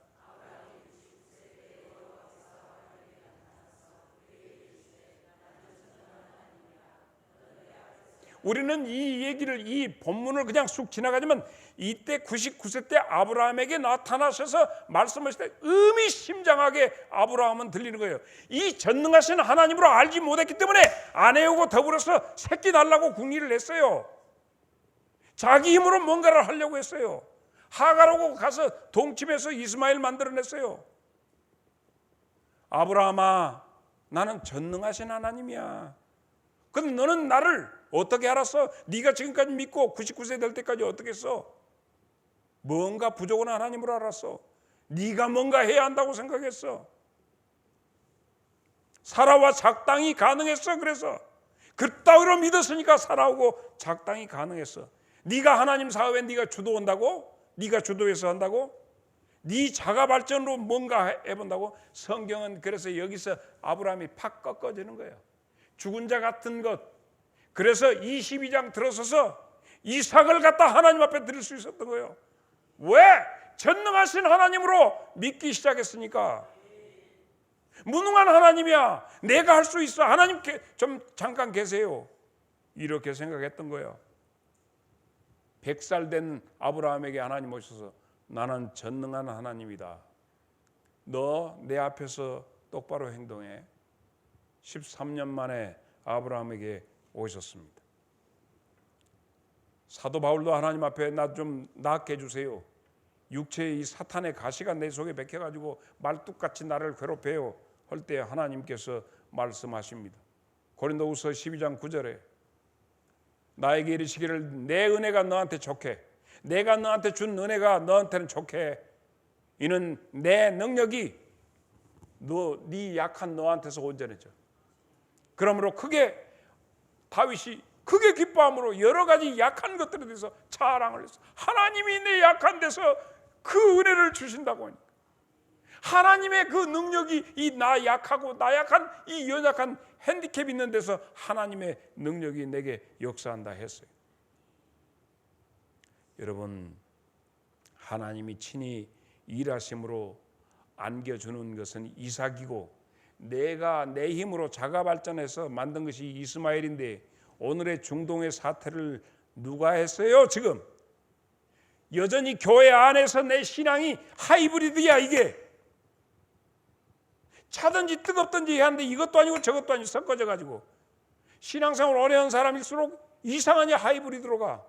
우리는 이 얘기를, 이 본문을 그냥 쑥 지나가지만 이때 99세 때 아브라함에게 나타나셔서 말씀하실 때 의미심장하게 아브라함은 들리는 거예요. 이 전능하신 하나님으로 알지 못했기 때문에 아내하고 더불어서 새끼 달라고 궁리를 했어요. 자기 힘으로 뭔가를 하려고 했어요. 하갈하고 가서 동침해서 이스마엘 만들어냈어요. 아브라함아, 나는 전능하신 하나님이야. 근데 너는 나를 어떻게 알았어? 네가 지금까지 믿고 99세 될 때까지 어떻게 했어? 뭔가 부족한 하나님으로 알았어. 네가 뭔가 해야 한다고 생각했어. 사라와 작당이 가능했어. 그래서 그따위로 믿었으니까 사라하고 작당이 가능했어. 네가 하나님 사업에 네가 주도한다고? 네가 주도해서 한다고? 네 자가 발전으로 뭔가 해본다고? 성경은 그래서 여기서 아브라함이 팍 꺾어지는 거예요. 죽은 자 같은 것. 그래서 22장 들어서서 이삭을 갖다 하나님 앞에 드릴 수 있었던 거예요. 왜? 전능하신 하나님으로 믿기 시작했으니까. 무능한 하나님이야. 내가 할 수 있어. 하나님 좀 잠깐 계세요. 이렇게 생각했던 거예요. 100살 된 아브라함에게 하나님 오셔서 나는 전능한 하나님이다. 너 내 앞에서 똑바로 행동해. 13년 만에 아브라함에게 오셨습니다. 사도 바울도 하나님 앞에 나 좀 낫게 해주세요. 육체의 이 사탄의 가시가 내 속에 박혀가지고 말뚝같이 나를 괴롭혀요 할 때 하나님께서 말씀하십니다. 고린도후서 12장 9절에 나에게 이르시기를 내 은혜가 너한테 좋게, 내가 너한테 준 은혜가 너한테는 좋게, 이는 내 능력이 네 약한 너한테서 온전해져. 그러므로 다윗이 크게 기뻐함으로 여러 가지 약한 것들에 대해서 자랑을 했어. 하나님이 내 약한 데서 그 은혜를 주신다고 하니까 하나님의 그 능력이 이 나 약하고 나약한 이 연약한 핸디캡 있는 데서 하나님의 능력이 내게 역사한다 했어요. 여러분, 하나님이 친히 일하심으로 안겨주는 것은 이삭이고 내가 내 힘으로 자가 발전해서 만든 것이 이스마엘인데 오늘의 중동의 사태를 누가 했어요? 지금 여전히 교회 안에서 내 신앙이 하이브리드야. 이게 차든지 뜨겁든지 하는데 이것도 아니고 저것도 아니고 섞어져 가지고 신앙생활 오래 한 사람일수록 이상하냐 하이브리드로 가.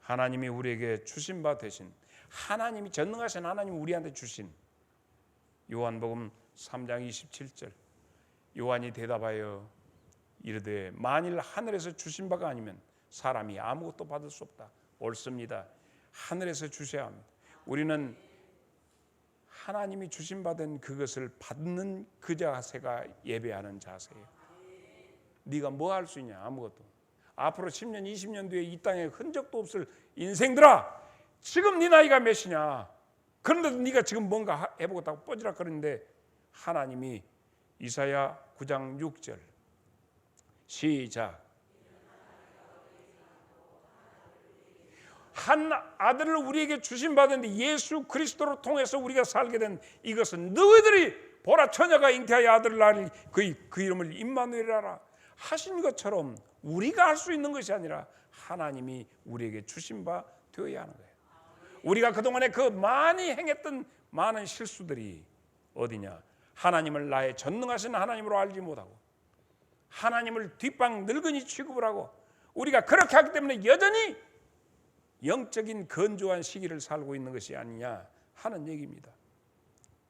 하나님이 우리에게 주신 바 대신 하나님이 전능하신 하나님이 우리한테 주신 요한복음 3장 27절 요한이 대답하여 이르되 만일 하늘에서 주신 바가 아니면 사람이 아무것도 받을 수 없다. 옳습니다. 하늘에서 주셔야 합니다. 우리는 하나님이 주신 바된 그것을 받는 그 자세가 예배하는 자세예요. 네가 뭐 할 수 있냐? 아무것도. 앞으로 10년 20년 뒤에 이 땅에 흔적도 없을 인생들아, 지금 네 나이가 몇이냐? 그런데도 네가 지금 뭔가 해보겠다고 뻐지락거리는데 하나님이 이사야 9장 6절 시작. 한 아들을 우리에게 주신 바든지 예수 그리스도로 통해서 우리가 살게 된 이것은 너희들이 보라 처녀가 잉태하여 아들을 낳으니 그 이름을 임마누엘이라 하신 것처럼 우리가 할 수 있는 것이 아니라 하나님이 우리에게 주신 바 되어야 하는 거예요. 우리가 그동안에 그 많이 행했던 많은 실수들이 어디냐? 하나님을 나의 전능하신 하나님으로 알지 못하고 하나님을 뒷방 늙은이 취급을 하고 우리가 그렇게 하기 때문에 여전히 영적인 건조한 시기를 살고 있는 것이 아니냐 하는 얘기입니다.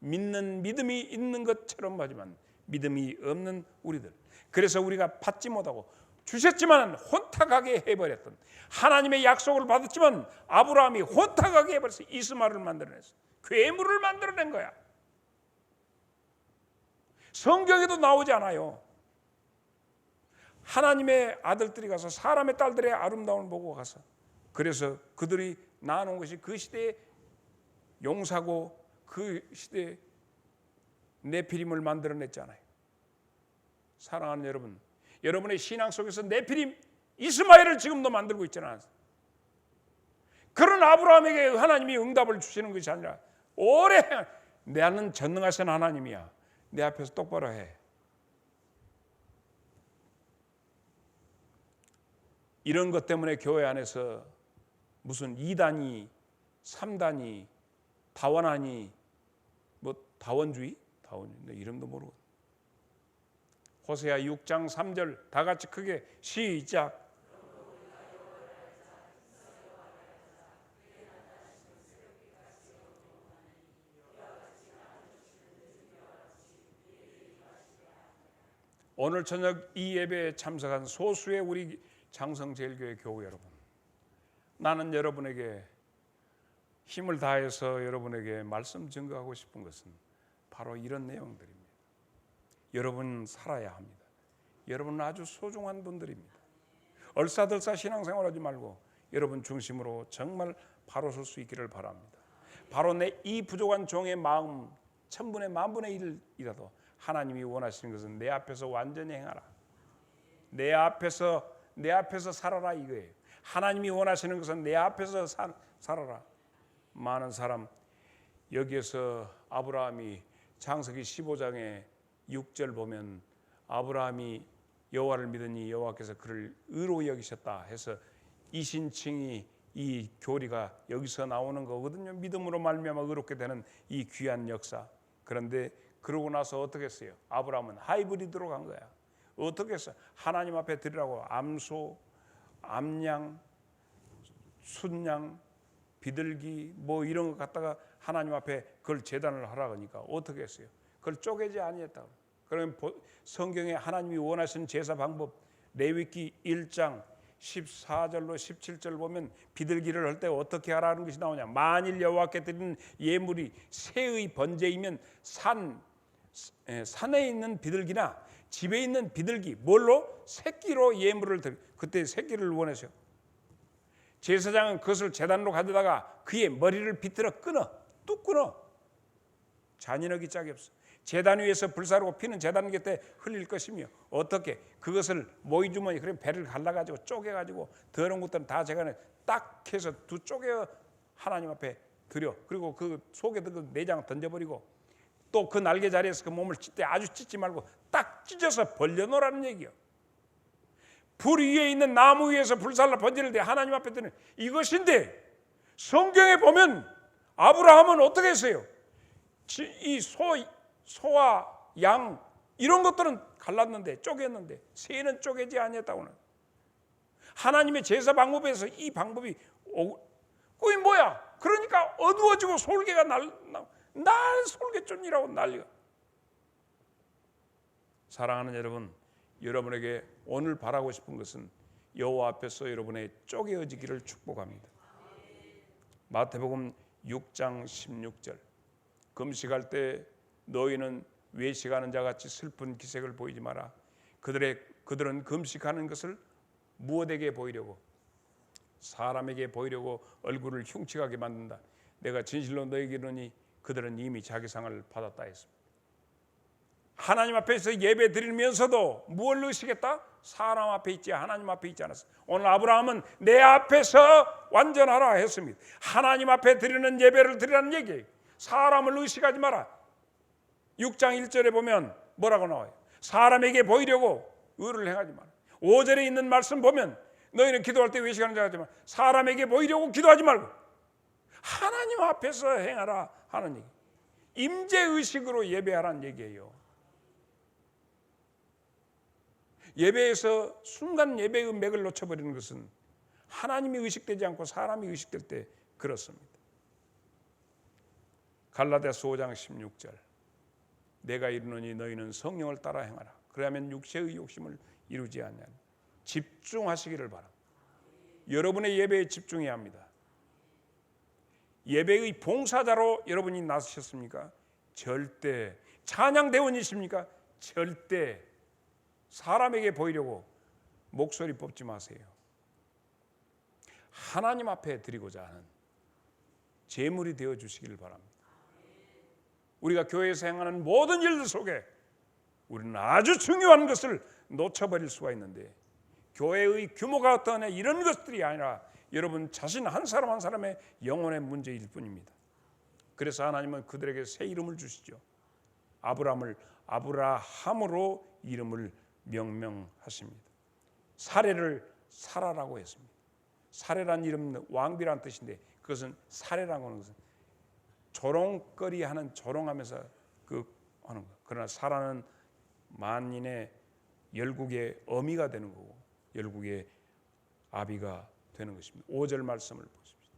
믿는 믿음이 있는 것처럼 하지만 믿음이 없는 우리들, 그래서 우리가 받지 못하고 주셨지만 혼탁하게 해버렸던, 하나님의 약속을 받았지만 아브라함이 혼탁하게 해버려서 이스마엘을 만들어냈어. 괴물을 만들어낸 거야. 성경에도 나오지 않아요. 하나님의 아들들이 가서 사람의 딸들의 아름다움을 보고 가서, 그래서 그들이 낳아놓은 것이 그 시대의 용사고 그 시대의 네피림을 만들어냈잖아요. 사랑하는 여러분, 여러분의 신앙 속에서 네피림 이스마엘을 지금도 만들고 있잖아요. 그런 아브라함에게 하나님이 응답을 주시는 것이 아니라 오래 나는 전능하신 하나님이야, 내 앞에서 똑바로 해. 이런 것 때문에 교회 안에서 무슨 2단위, 3단위, 다원하니, 뭐 다원주의? 내 이름도 모르고. 호세아 6장 3절 다 같이 크게 시작. 오늘 저녁 이 예배에 참석한 소수의 우리 장성제일교회 교우 여러분, 나는 여러분에게 힘을 다해서 여러분에게 말씀 증거하고 싶은 것은 바로 이런 내용들입니다. 여러분 살아야 합니다. 여러분은 아주 소중한 분들입니다. 얼싸들싸 신앙생활하지 말고 여러분 중심으로 정말 바로 설 수 있기를 바랍니다. 바로 내 이 부족한 종의 마음 1000분의 10,000분의 1이라도 하나님이 원하시는 것은 내 앞에서 완전히 행하라, 내 앞에서 살아라 이거예요. 하나님이 원하시는 것은 내 앞에서 살아라. 많은 사람 여기에서 아브라함이 창세기 15장에 6절 보면 아브라함이 여호와를 믿으니 여호와께서 그를 의로 여기셨다 해서 이신칭이 이 교리가 여기서 나오는 거거든요. 믿음으로 말미암아 의롭게 되는 이 귀한 역사. 그런데 그러고 나서 어떻게 했어요? 아브라함은 하이브리드로 간 거야. 어떻게 했어? 하나님 앞에 드리라고 암소, 암양, 순양, 비둘기 뭐 이런 거 갖다가 하나님 앞에 그걸 제단을 하라고 하니까 어떻게 했어요? 그걸 쪼개지 아니했다고. 그러면 성경에 하나님이 원하시는 제사 방법 레위기 1장 14절로 17절 보면 비둘기를 할 때 어떻게 하라는 것이 나오냐. 만일 여호와께 드리는 예물이 새의 번제이면 산에 있는 비둘기나 집에 있는 비둘기 뭘로? 새끼로 예물을 드리. 그때 새끼를 원하셔. 제사장은 그것을 제단으로 가져다가 그의 머리를 비틀어 끊어, 뚝 끊어. 잔인하기 짝이 없어. 제단 위에서 불사르고 피는 제단 곁에 흘릴 것이며 어떻게 그것을 모이주머니 그래 배를 갈라가지고 쪼개가지고 더러운 것들은 다 제가 딱 해서 두 쪼개 하나님 앞에 드려. 그리고 그 속에 그 내장 던져버리고 또 그 날개 자리에서 그 몸을 찢되 아주 찢지 말고 딱 찢어서 벌려놓으라는 얘기요. 불 위에 있는 나무 위에서 불살라 번제를 대 하나님 앞에 드는 이것인데, 성경에 보면 아브라함은 어떻게 했어요? 이 소와 양 이런 것들은 갈랐는데 쪼갰는데 새는 쪼개지 아니했다고는. 하나님의 제사 방법에서 이 방법이 그게 뭐야? 그러니까 어두워지고 솔개가 날 솔개존이라고 난리가. 사랑하는 여러분, 여러분에게 오늘 바라고 싶은 것은 여호와 앞에서 여러분의 쪼개어지기를 축복합니다. 마태복음 6장 16절, 금식할 때 너희는 외식하는 자같이 슬픈 기색을 보이지 마라. 그들은 금식하는 것을 무엇에게 보이려고? 사람에게 보이려고 얼굴을 흉측하게 만든다. 내가 진실로 너희에게 이르노니 그들은 이미 자기 상을 받았다 했습니다. 하나님 앞에서 예배 드리면서도 무엇을 의식했다? 사람 앞에 있지 하나님 앞에 있지 않았어. 오늘 아브라함은 내 앞에서 완전하라 했습니다. 하나님 앞에 드리는 예배를 드리라는 얘기예요. 사람을 의식하지 마라. 6장 1절에 보면 뭐라고 나와요? 사람에게 보이려고 의를 행하지 마라. 5절에 있는 말씀 보면 너희는 기도할 때 외식하는 자 같지만 사람에게 보이려고 기도하지 말고 하나님 앞에서 행하라 하는 얘기. 임재의식으로 예배하라는 얘기예요. 예배에서 순간 예배의 맥을 놓쳐버리는 것은 하나님이 의식되지 않고 사람이 의식될 때 그렇습니다. 갈라디아서 5장 16절, 내가 이르노니 너희는 성령을 따라 행하라. 그러면 육체의 욕심을 이루지 않냐. 집중하시기를 바랍니다. 여러분의 예배에 집중해야 합니다. 예배의 봉사자로 여러분이 나서셨습니까? 절대. 찬양대원이십니까? 절대 사람에게 보이려고 목소리 뽑지 마세요. 하나님 앞에 드리고자 하는 제물이 되어 주시기를 바랍니다. 우리가 교회에서 행하는 모든 일들 속에 우리는 아주 중요한 것을 놓쳐버릴 수가 있는데, 교회의 규모가 어떠하냐 이런 것들이 아니라 여러분 자신 한 사람 한 사람의 영혼의 문제일 뿐입니다. 그래서 하나님은 그들에게 새 이름을 주시죠. 아브라함으로 이름을 명명하십니다. 사례를 사라라고 했습니다. 사례란 이름은 왕비란 뜻인데 그것은 사례라고 하는 것은 조롱거리 하는, 조롱하면서 하는 거. 그러나 사라는 만인의 열국의 어미가 되는 거고 열국의 아비가 되는 것입니다. 5절 말씀을 보십시오.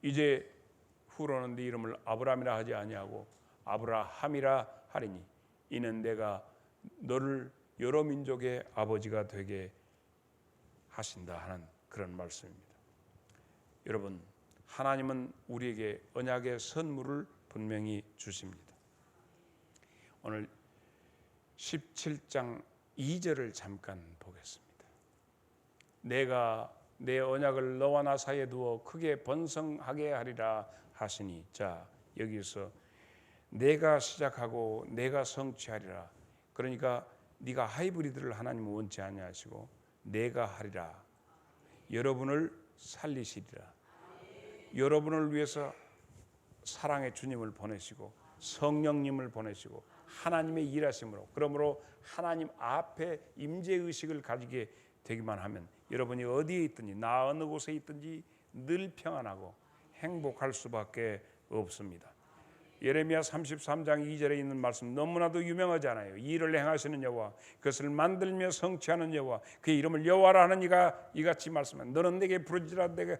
이제 후로는 네 이름을 아브라함이라 하지 아니하고 아브라함이라 하리니 이는 내가 너를 여러 민족의 아버지가 되게 하신다 하는 그런 말씀입니다. 여러분, 하나님은 우리에게 언약의 선물을 분명히 주십니다. 오늘 17장 2절을 잠깐 보겠습니다. 내가 내 언약을 너와 나 사이에 두어 크게 번성하게 하리라 하시니, 자, 여기서 내가 시작하고 내가 성취하리라. 그러니까 네가 하이브리드를 하나님은 원치 아니하시고 내가 하리라. 여러분을 살리시리라. 여러분을 위해서 사랑의 주님을 보내시고 성령님을 보내시고 하나님의 일하심으로, 그러므로 하나님 앞에 임재의식을 가지게 되기만 하면 여러분이 어디에 있든지 나 어느 곳에 있든지 늘 평안하고 행복할 수밖에 없습니다. 예레미야 33장 2절에 있는 말씀 너무나도 유명하잖아요. 일을 행하시는 여호와, 그것을 만들며 성취하는 여호와, 그의 이름을 여호와라 하는 이가 이같이 말씀한 너는 내게 부르짖으라 내가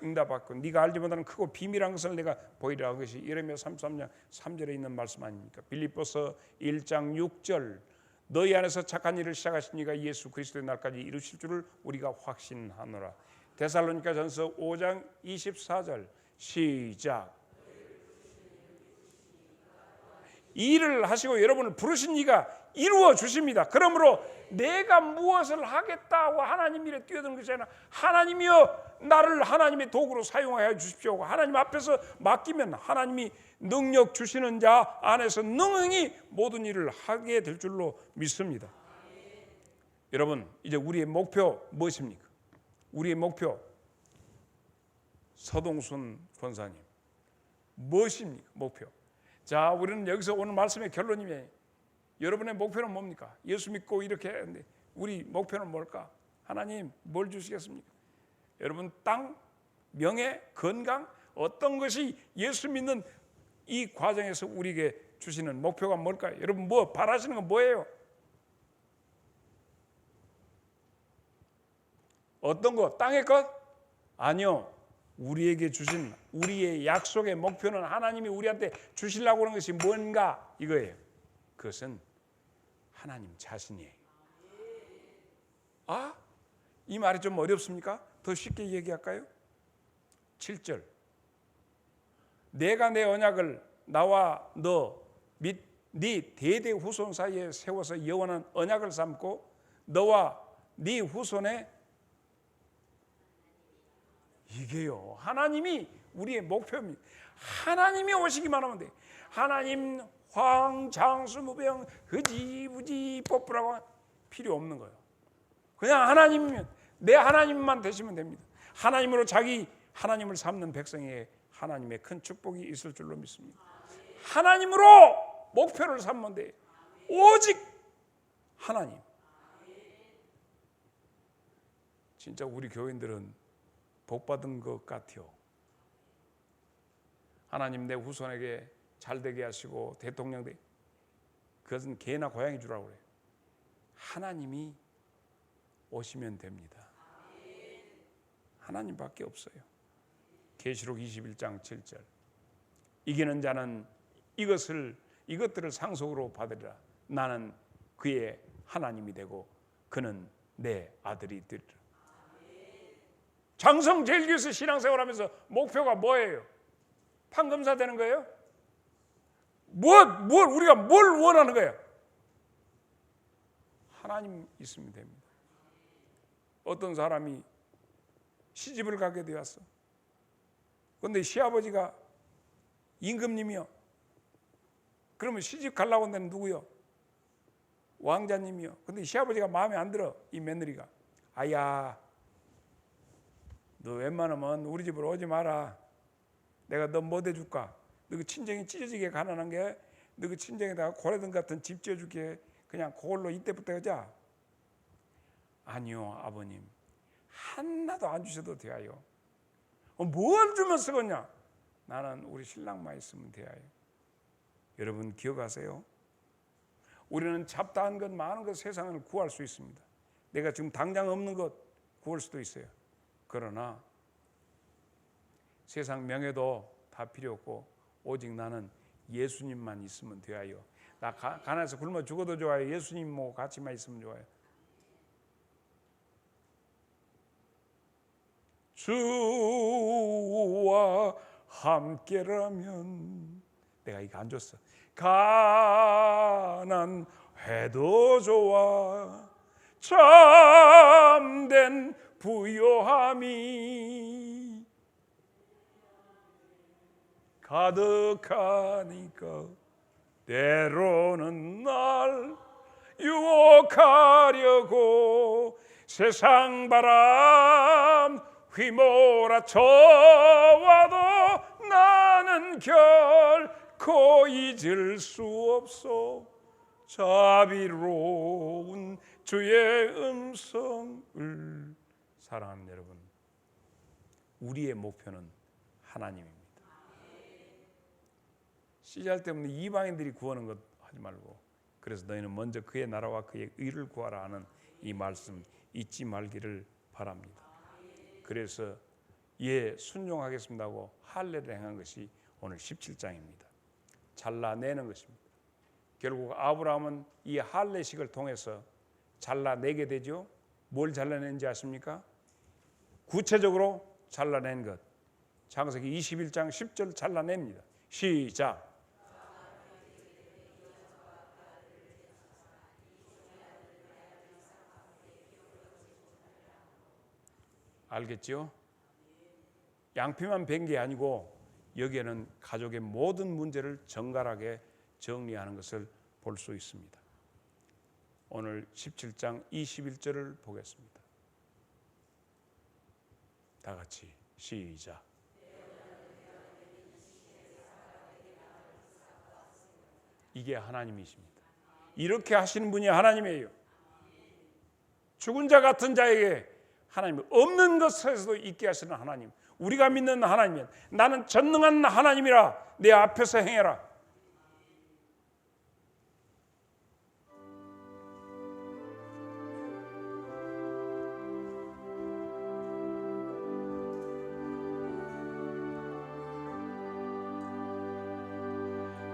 응답받고 네가 알지 못하는 크고 비밀한 것을 내가 보이리라. 그것이 예레미야 33장 3절에 있는 말씀 아닙니까? 빌립보서 1장 6절, 너희 안에서 착한 일을 시작하신 이가 예수 그리스도의 날까지 이루실 줄을 우리가 확신하노라. 데살로니가전서 5장 24절 시작. 이 일을 하시고 여러분을 부르신 이가 이루어 주십니다. 그러므로 내가 무엇을 하겠다고 하나님 일에 뛰어드는 것이 아니라 하나님이여 나를 하나님의 도구로 사용하여 주십시오. 하나님 앞에서 맡기면 하나님이 능력 주시는 자 안에서 능히 모든 일을 하게 될 줄로 믿습니다. 여러분, 이제 우리의 목표 무엇입니까? 우리의 목표, 서동순 권사님, 무엇입니까? 목표. 자, 우리는 여기서 오늘 말씀의 결론이에요. 여러분의 목표는 뭡니까? 예수 믿고 이렇게 했는데 우리 목표는 뭘까? 하나님 뭘 주시겠습니까? 여러분, 땅, 명예, 건강, 어떤 것이 예수 믿는 이 과정에서 우리에게 주시는 목표가 뭘까요? 여러분, 뭐 바라시는 건 뭐예요? 어떤 것? 땅의 것? 아니요. 우리에게 주신 우리의 약속의 목표는 하나님이 우리한테 주시려고 하는 것이 뭔가 이거예요. 그것은 하나님 자신이에요. 아? 이 말이 좀 어렵습니까? 더 쉽게 얘기할까요? 7절. 내가 내 언약을 나와 너 및 네 대대 후손 사이에 세워서 영원한 언약을 삼고 너와 네 후손의 이게요. 하나님이 우리의 목표입니다. 하나님이 오시기만 하면 돼. 하나님 황장수무병 흐지부지 뽀뽀라고 필요 없는 거예요. 그냥 하나님이면 내 하나님만 되시면 됩니다. 하나님으로 자기 하나님을 삼는 백성에게 하나님의 큰 축복이 있을 줄로 믿습니다. 하나님으로 목표를 삼면 돼. 오직 하나님. 진짜 우리 교인들은 복 받은 것 같아요. 하나님 내 후손에게 잘 되게 하시고 대통령 되게, 그것은 개나 고양이 주라고 그래요. 하나님이 오시면 됩니다. 하나님밖에 없어요. 계시록 21장 7절. 이기는 자는 이것들을 상속으로 받으리라. 나는 그의 하나님이 되고 그는 내 아들이 되리라. 장성제일교에서 신앙생활하면서 목표가 뭐예요? 판검사 되는 거예요? 우리가 뭘 원하는 거예요? 하나님 있으면 됩니다. 어떤 사람이 시집을 가게 되었어. 그런데 시아버지가 임금님이요. 그러면 시집 가려고 하는 데는 누구요? 왕자님이요. 근데 시아버지가 마음에 안 들어. 이 며느리가. 아야, 너 웬만하면 우리 집으로 오지 마라. 내가 너 뭐 대줄까? 너 그 친정이 찢어지게 가난한 게 너 그 친정에다가 고래등 같은 집 지어줄게. 그냥 그걸로 이때부터 하자. 아니요, 아버님. 하나도 안 주셔도 돼요. 뭘 주면 쓰겠냐? 나는 우리 신랑만 있으면 돼요. 여러분 기억하세요? 우리는 잡다한 것, 많은 것 세상을 구할 수 있습니다. 내가 지금 당장 없는 것 구할 수도 있어요. 그러나 세상 명예도 다 필요 없고 오직 나는 예수님만 있으면 돼요. 나 가난해서 굶어 죽어도 좋아요. 예수님 뭐 같이만 있으면 좋아요. 주와 함께라면 내가 이거 안 줬어. 가난해도 좋아. 참된 부요함이 가득하니까 때로는 날 유혹하려고 세상 바람 휘몰아쳐와도 나는 결코 잊을 수 없어. 자비로운 주의 음성을. 사랑하는 여러분, 우리의 목표는 하나님입니다. 씨잘 때문에 이방인들이 구하는 것 하지 말고, 그래서 너희는 먼저 그의 나라와 그의 의를 구하라 하는 이 말씀 잊지 말기를 바랍니다. 그래서 순종하겠습니다 하고 할례를 행한 것이 오늘 17장입니다. 잘라내는 것입니다. 결국 아브라함은 이 할례식을 통해서 잘라내게 되죠. 뭘 잘라내는지 아십니까? 구체적으로 잘라낸 것. 창세기 21장 10절 잘라냅니다. 시작. 알겠죠? 양피만 벤 게 아니고 여기에는 가족의 모든 문제를 정갈하게 정리하는 것을 볼 수 있습니다. 오늘 17장 21절을 보겠습니다. 다 같이 시작. 이게 하나님이십니다. 이렇게 하시는 분이 하나님이에요. 죽은 자 같은 자에게 하나님, 없는 것에서도 있게 하시는 하나님, 우리가 믿는 하나님은 나는 전능한 하나님이라 내 앞에서 행해라.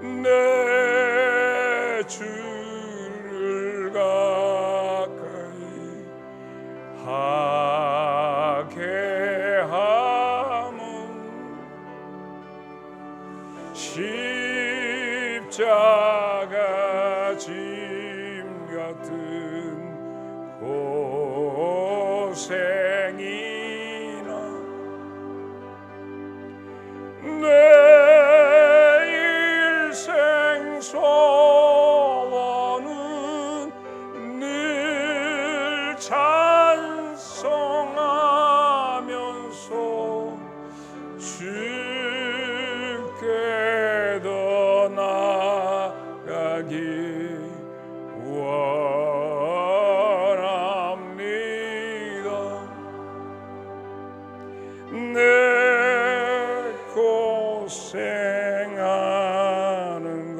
내 주를 가까이 하게 함은 십자가 짐 같은 고생이나 소원은 늘 찬송하면서 주께 더 나아가기 원합니다. 내 고생하는 것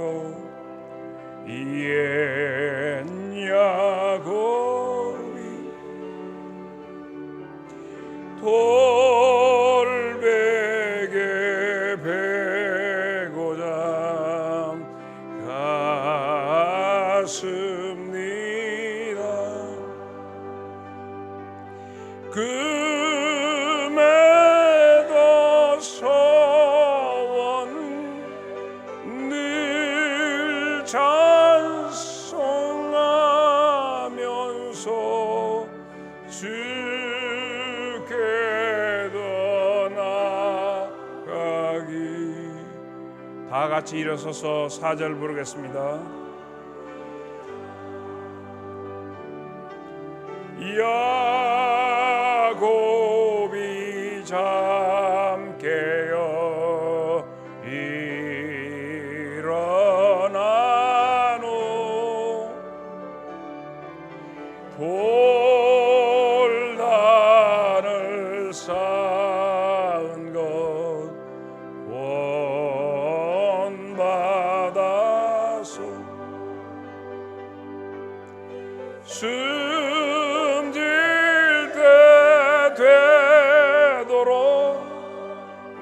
옛 야곱이 돌베개 베고자 갔습니다. 금에도 소원 늘 찬송하면서 주께 더 나아가기. 다 같이 일어서서 4절 부르겠습니다. 야곱이 잠 깨어 일어나노 돌단을 쌓은 것 본받아서 숨질 때 되도록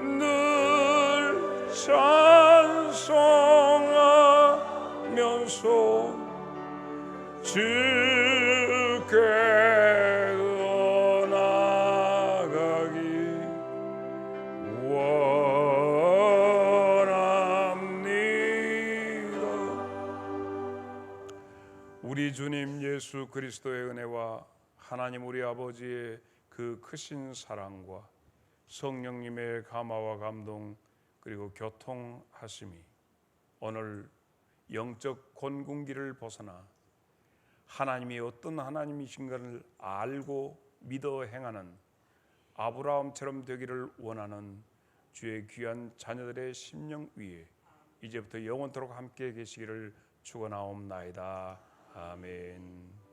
늘 찬송하면서 주께 더 나아가기 원합니다. 우리 주님 예수 그리스도의 은혜와 하나님 우리 아버지의 그 크신 사랑과 성령님의 감화와 감동 그리고 교통하심이 오늘 영적 곤궁기를 벗어나 하나님이 어떤 하나님이신가를 알고 믿어 행하는 아브라함처럼 되기를 원하는 주의 귀한 자녀들의 심령 위에 이제부터 영원토록 함께 계시기를 축원하옵나이다. 아멘.